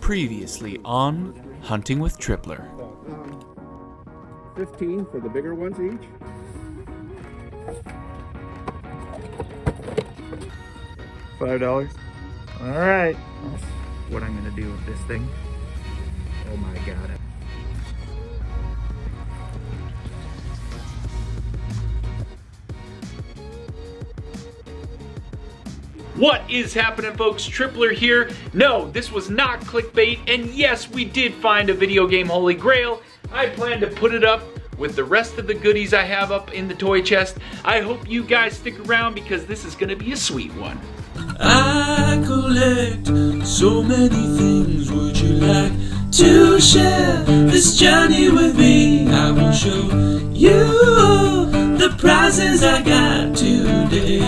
Previously on Hunting with Tripler. 15 for the bigger ones each. $5. All right. That's what I'm gonna do with this thing. Oh my God. What is happening, folks? Tripler here. No, this was not clickbait, and yes, we did find a video game Holy Grail. I plan to put it up with the rest of the goodies I have up in the toy chest. I hope you guys stick around because this is gonna be a sweet one. I collect so many things. Would you like to share this journey with me? I will show you the prizes I got today.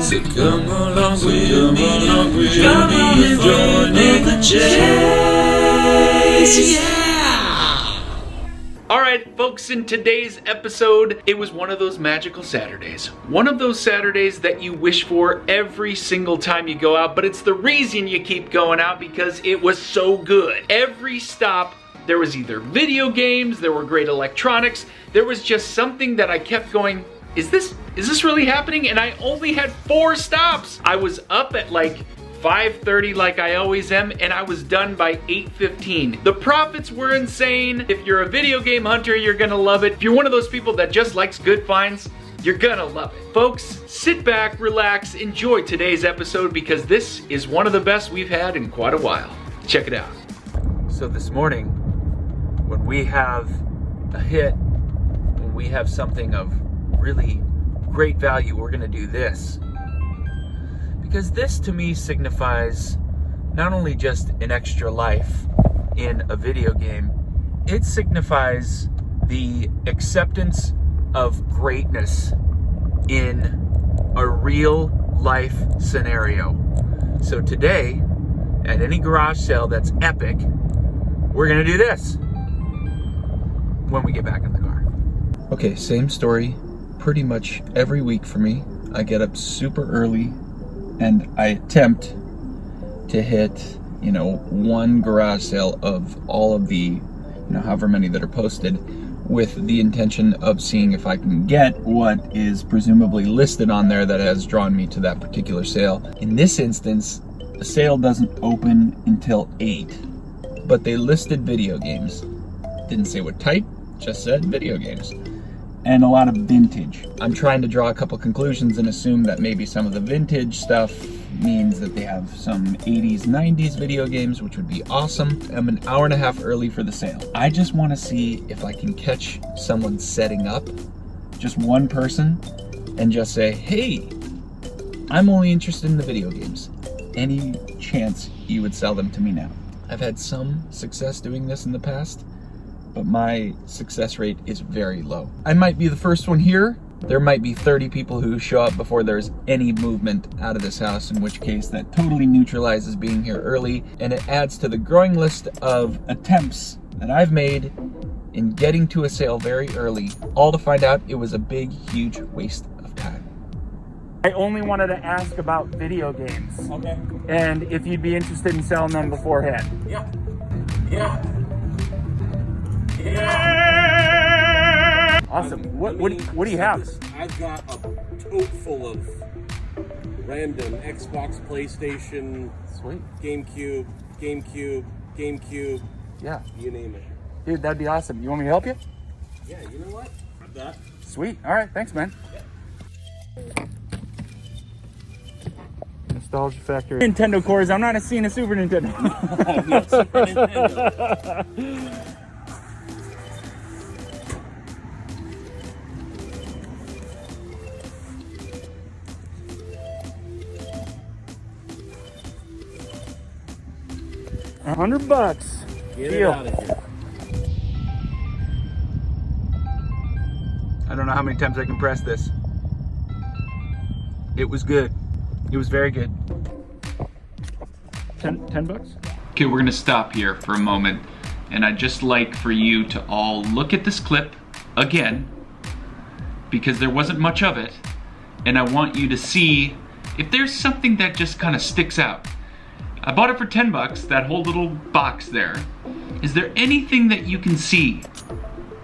So come along with me, come on and join in the chase. Yeah! Alright, folks, in today's episode, it was one of those magical Saturdays. One of those Saturdays that you wish for every single time you go out, but it's the reason you keep going out because it was so good. Every stop, there was either video games, there were great electronics, there was just something that I kept going, is this really happening? And I only had 4 stops. I was up at like 5:30 like I always am, and I was done by 8:15. The profits were insane. If you're a video game hunter, you're gonna love it. If you're one of those people that just likes good finds, you're gonna love it. Folks, sit back, relax, enjoy today's episode because this is one of the best we've had in quite a while. Check it out. So this morning, when we have a hit, when we have something of really great value, we're gonna do this. Because this to me signifies not only just an extra life in a video game, it signifies the acceptance of greatness in a real life scenario. So today, at any garage sale that's epic, we're gonna do this when we get back in the car. Okay, same story pretty much every week for me. I get up super early and I attempt to hit, one garage sale of all of the, however many that are posted, with the intention of seeing if I can get what is presumably listed on there that has drawn me to that particular sale. In this instance, the sale doesn't open until 8, but they listed video games. Didn't say what type, just said video games. And a lot of vintage. I'm trying to draw a couple conclusions and assume that maybe some of the vintage stuff means that they have some 80s, 90s video games, which would be awesome. I'm an hour and a half early for the sale. I just want to see if I can catch someone setting up, just one person, and just say, hey, I'm only interested in the video games. Any chance you would sell them to me now? I've had some success doing this in the past, but my success rate is very low. I might be the first one here. There might be 30 people who show up before there's any movement out of this house, in which case that totally neutralizes being here early, and it adds to the growing list of attempts that I've made in getting to a sale very early, all to find out it was a big, huge waste of time. I only wanted to ask about video games. Okay. And if you'd be interested in selling them beforehand. Yeah. Awesome. What do you have? I've got a tote full of random Xbox, PlayStation, Sweet. GameCube, Yeah. you name it. Dude, that'd be awesome. You want me to help you? Yeah, you know what? I've got. Sweet. All right. Thanks, man. Nostalgia Factory. Nintendo cores. I'm not seeing a Super Nintendo. No, Super Nintendo. $100. Get it Deal. out of here. I don't know how many times I can press this. It was good. It was very good. $10? Okay, we're gonna stop here for a moment, and I'd just like for you to all look at this clip again, because there wasn't much of it, and I want you to see if there's something that just kind of sticks out. I bought it for 10 bucks, that whole little box there. Is there anything that you can see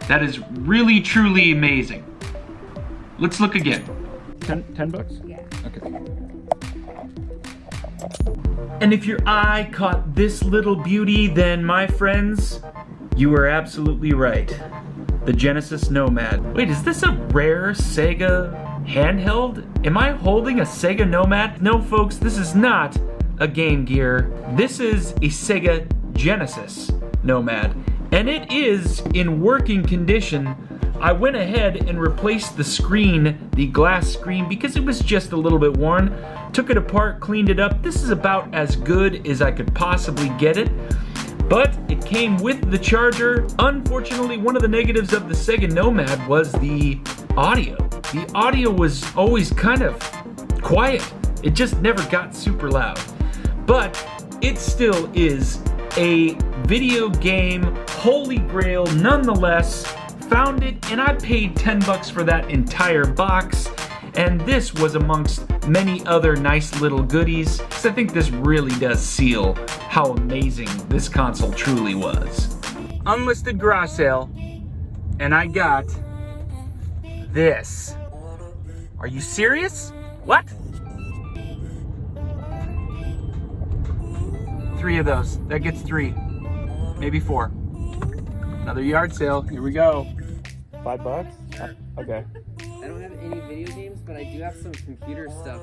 that is really, truly amazing? Let's look again. 10 bucks? Yeah. Okay. And if your eye caught this little beauty, then my friends, you were absolutely right. The Genesis Nomad. Wait, is this a rare Sega handheld? Am I holding a Sega Nomad? No folks, this is not a Game Gear. This is a Sega Genesis Nomad. And it is in working condition. I went ahead and replaced the screen, the glass screen, because it was just a little bit worn. Took it apart, cleaned it up. This is about as good as I could possibly get it. But it came with the charger. Unfortunately, one of the negatives of the Sega Nomad was the audio. The audio was always kind of quiet. It just never got super loud. But it still is a video game holy grail nonetheless. Found it and I paid 10 bucks for that entire box. And this was amongst many other nice little goodies. So I think this really does seal how amazing this console truly was. Unlisted garage sale, and I got this. Are you serious? What? 3 of those. That gets 3, maybe 4. Another yard sale. Here we go. 5 bucks? Okay. I don't have any video games, but I do have some computer stuff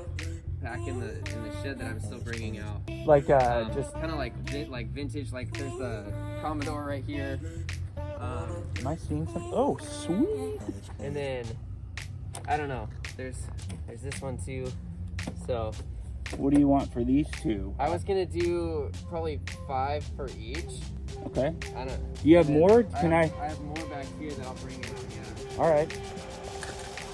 back in the shed that I'm still bringing out. Like just. Kind of like vintage. Like there's the Commodore right here. Am I seeing something? Oh, sweet. And then I don't know. There's this one too. So What do you want for these two? I was gonna do probably 5 for each. Okay. I don't. You have more? Can I? I have more back here that I'll bring out. Yeah. All right.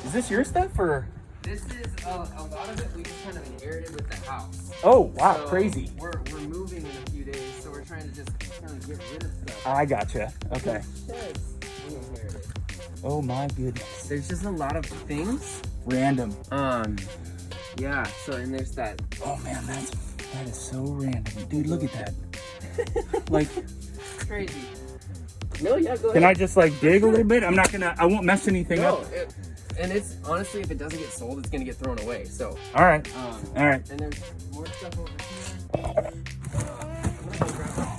Is this your stuff or? This is a lot of it we just kind of inherited with the house. Oh wow, So crazy. We're moving in a few days, so we're trying to just kind of get rid of stuff. I gotcha. Okay. We inherited. Oh my goodness. There's just a lot of things. Random. Yeah. So and there's that. Oh man, that is so random, dude. Look at that. Like, It's crazy. No, yeah, go ahead. can I just like dig a little bit? I'm not gonna. I won't mess anything up. And it's honestly, if it doesn't get sold, it's gonna get thrown away. So. All right. All right. And there's more stuff over here. I'm gonna go grab that.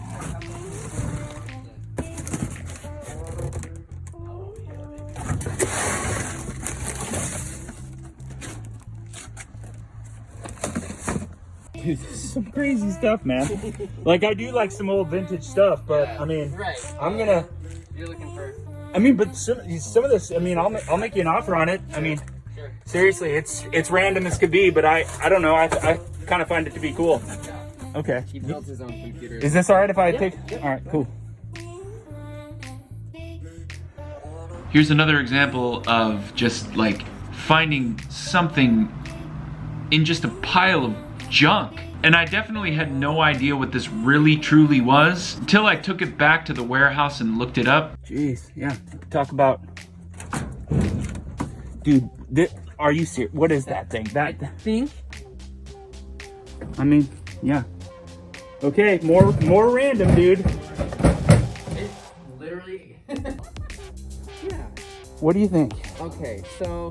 Dude, this is some crazy stuff, man. Like I do like some old vintage stuff, but I mean, Right. I'm gonna. You're looking for. I mean, but some of this. I mean, I'll make you an offer on it. I mean, Sure. seriously, it's random as could be, but I don't know. I kind of find it to be cool. Okay. He built his own computer. Is this all right if I take? All right, cool. Here's another example of just like finding something in just a pile of junk. And I definitely had no idea what this really truly was until I took it back to the warehouse and looked it up. Jeez, yeah. Talk about, dude. Are you serious? What is that thing? I think. I mean, yeah. Okay, more random, dude. It's literally. Yeah. What do you think? Okay, so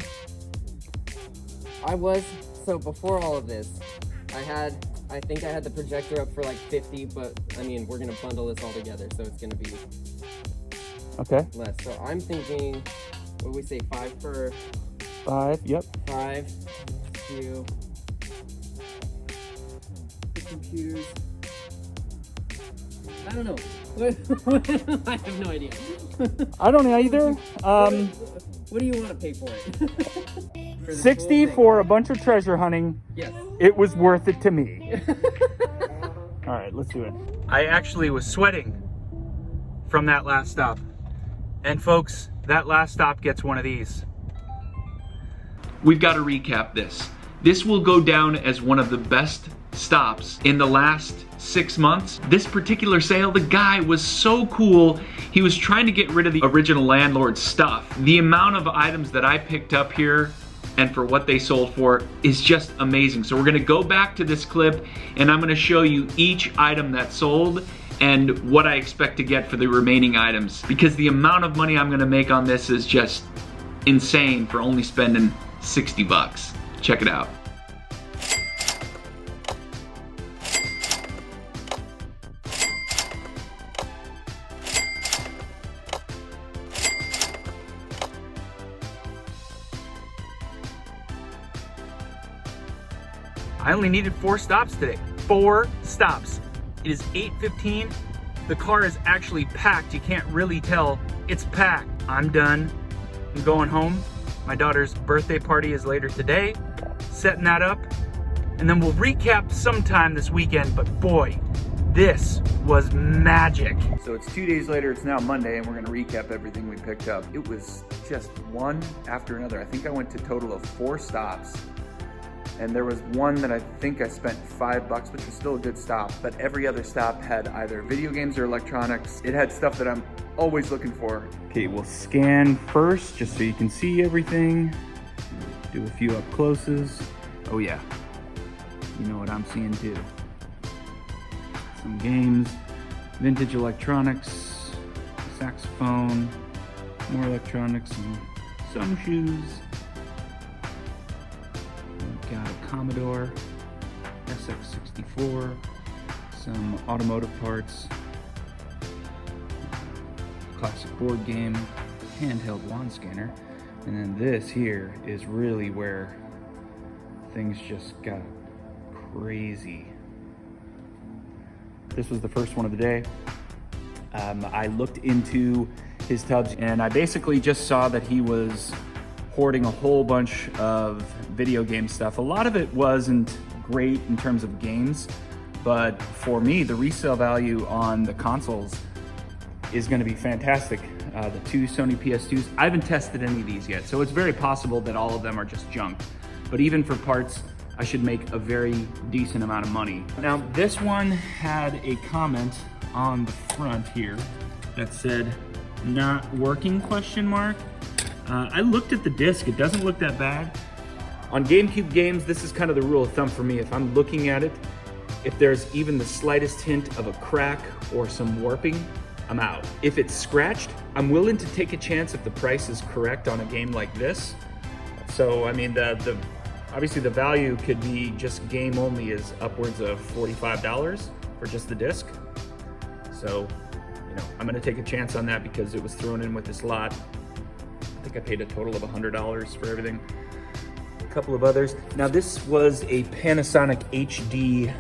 before all of this, I think I had the projector up for like 50, but I mean, we're gonna bundle this all together, so it's gonna be Okay. less. So I'm thinking, what do we say, 5 for 5. Yep. 5, 2, the computers. I don't know. I have no idea. I don't either. What do you want to pay for it? For this 60 whole thing? for a bunch of treasure hunting. Yes. It was worth it to me. All right, let's do it. I actually was sweating from that last stop. And folks, that last stop gets one of these. We've got to recap this. This will go down as one of the best stops in the last 6 months. This particular sale, the guy was so cool. He was trying to get rid of the original landlord's stuff. The amount of items that I picked up here and for what they sold for is just amazing. So we're gonna go back to this clip and I'm gonna show you each item that sold and what I expect to get for the remaining items, because the amount of money I'm gonna make on this is just insane for only spending 60 bucks. Check it out. I only needed 4 stops today. 4 stops. It is 8:15. The car is actually packed. You can't really tell. It's packed. I'm done. I'm going home. My daughter's birthday party is later today. Setting that up. And then we'll recap sometime this weekend. But boy, this was magic. So it's 2 days later. It's now Monday, and we're going to recap everything we picked up. It was just one after another. I think I went to a total of 4 stops. And there was one that I think I spent $5, which was still a good stop, but every other stop had either video games or electronics. It had stuff that I'm always looking for. Okay, we'll scan first just so you can see everything. Do a few up closes. Oh yeah, you know what I'm seeing too. Some games, vintage electronics, saxophone, more electronics, and some shoes. Got a Commodore SX64, some automotive parts, classic board game, handheld wand scanner, and then this here is really where things just got crazy. This was the first one of the day. I looked into his tubs and I basically just saw that he was hoarding a whole bunch of video game stuff. A lot of it wasn't great in terms of games, but for me, the resale value on the consoles is gonna be fantastic. The 2 Sony PS2s, I haven't tested any of these yet, so it's very possible that all of them are just junk. But even for parts, I should make a very decent amount of money. Now, this one had a comment on the front here that said, "Not working?" ? I looked at the disc, it doesn't look that bad. On GameCube games, this is kind of the rule of thumb for me. If I'm looking at it, if there's even the slightest hint of a crack or some warping, I'm out. If it's scratched, I'm willing to take a chance if the price is correct on a game like this. So, I mean, obviously the value could be just game only is upwards of $45 for just the disc. So, you know, I'm gonna take a chance on that because it was thrown in with this lot. I think I paid a total of $100 for everything. A couple of others. Now this was a Panasonic HD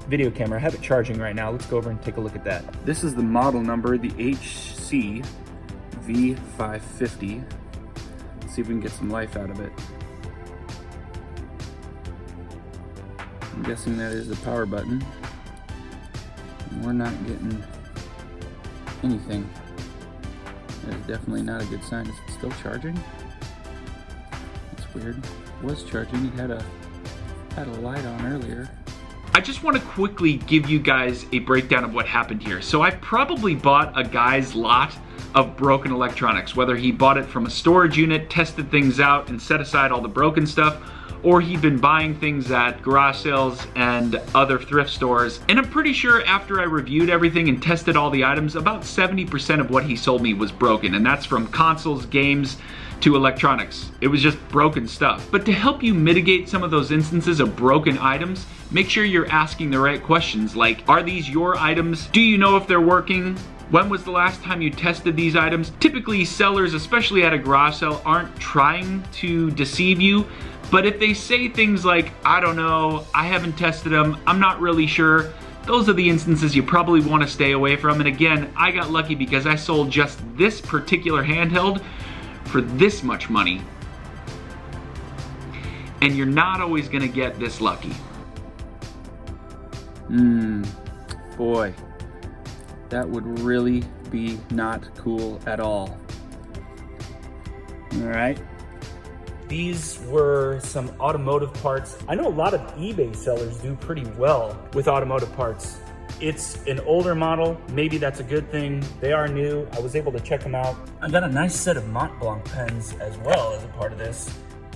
video camera. I have it charging right now. Let's go over and take a look at that. This is the model number, the HC-V550. Let's see if we can get some life out of it. I'm guessing that is the power button. We're not getting anything. That is definitely not a good sign. Is it still charging? That's weird. It was charging. It had a light on earlier. I just want to quickly give you guys a breakdown of what happened here. So I probably bought a guy's lot of broken electronics, whether he bought it from a storage unit, tested things out, and set aside all the broken stuff, or he'd been buying things at garage sales and other thrift stores. And I'm pretty sure after I reviewed everything and tested all the items, about 70% of what he sold me was broken, and that's from consoles, games, to electronics. It was just broken stuff. But to help you mitigate some of those instances of broken items, make sure you're asking the right questions, like, are these your items? Do you know if they're working? When was the last time you tested these items? Typically, sellers, especially at a garage sale, aren't trying to deceive you. But if they say things like, I don't know, I haven't tested them, I'm not really sure, those are the instances you probably want to stay away from. And again, I got lucky because I sold just this particular handheld for this much money. And you're not always gonna get this lucky. Boy, that would really be not cool at all. All right. These were some automotive parts. I know a lot of eBay sellers do pretty well with automotive parts. It's an older model, maybe that's a good thing. They are new, I was able to check them out. I got a nice set of Mont Blanc pens as well as a part of this.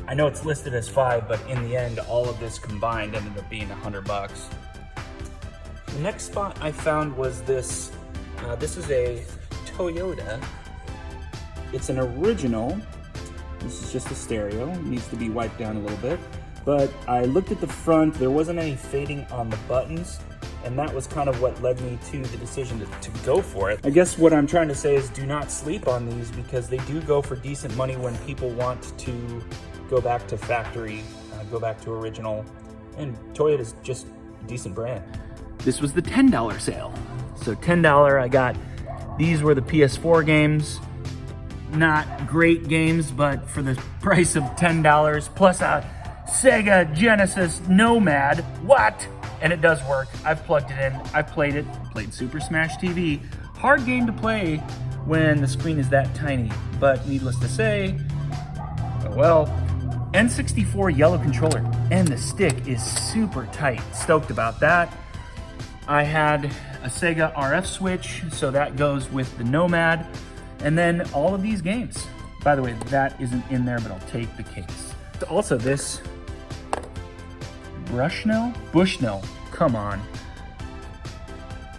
I know it's listed as 5, but in the end, all of this combined ended up being $100. The next spot I found was this. This is a Toyota. It's an original. This is just a stereo. It needs to be wiped down a little bit. But I looked at the front. There wasn't any fading on the buttons. And that was kind of what led me to the decision to go for it. I guess what I'm trying to say is do not sleep on these, because they do go for decent money when people want to go back to factory, go back to original. And Toyota's just a decent brand. This was the $10 sale. So $10, I got, these were the PS4 games. Not great games, but for the price of $10, plus a Sega Genesis Nomad. What? And it does work. I've plugged it in. I've played it. Played Super Smash TV. Hard game to play when the screen is that tiny. But needless to say, well, N64 yellow controller. And the stick is super tight. Stoked about that. I had a Sega RF switch, so that goes with the Nomad. And then all of these games. By the way, that isn't in there, but I'll take the case. Also this Bushnell, come on.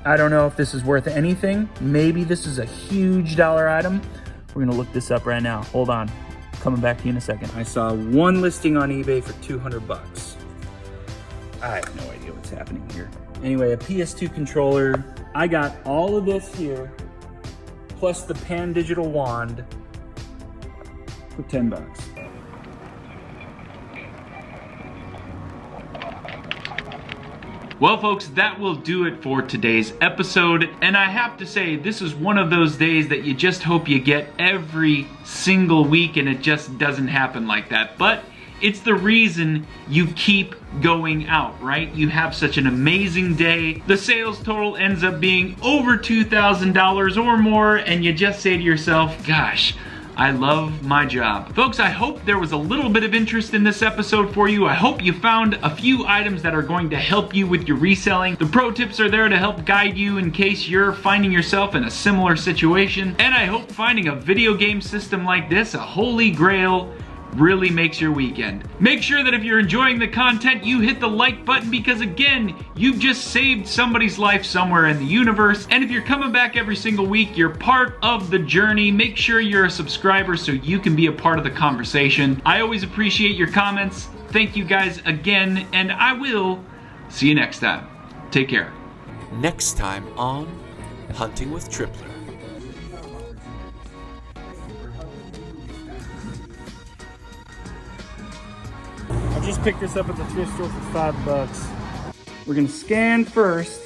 I don't know if this is worth anything. Maybe this is a huge dollar item. We're gonna look this up right now. Hold on, coming back to you in a second. I saw one listing on eBay for $200. I have no idea what's happening here. Anyway, a PS2 controller. I got all of this here, plus the Pan Digital wand for $10. Well, folks, that will do it for today's episode. And I have to say, this is one of those days that you just hope you get every single week, and it just doesn't happen like that. But it's the reason you keep going out, right? You have such an amazing day. The sales total ends up being over $2,000 or more, and you just say to yourself, gosh, I love my job. Folks, I hope there was a little bit of interest in this episode for you. I hope you found a few items that are going to help you with your reselling. The pro tips are there to help guide you in case you're finding yourself in a similar situation. And I hope finding a video game system like this, a holy grail, really makes your weekend. Make sure that if you're enjoying the content, you hit the like button, because again, you've just saved somebody's life somewhere in the universe. And if you're coming back every single week, you're part of the journey. Make sure you're a subscriber so you can be a part of the conversation. I always appreciate your comments. Thank you guys again, and I will see you next time. Take care. Next time on Hunting with Tripler. I just picked this up at the thrift store for $5. We're gonna scan first.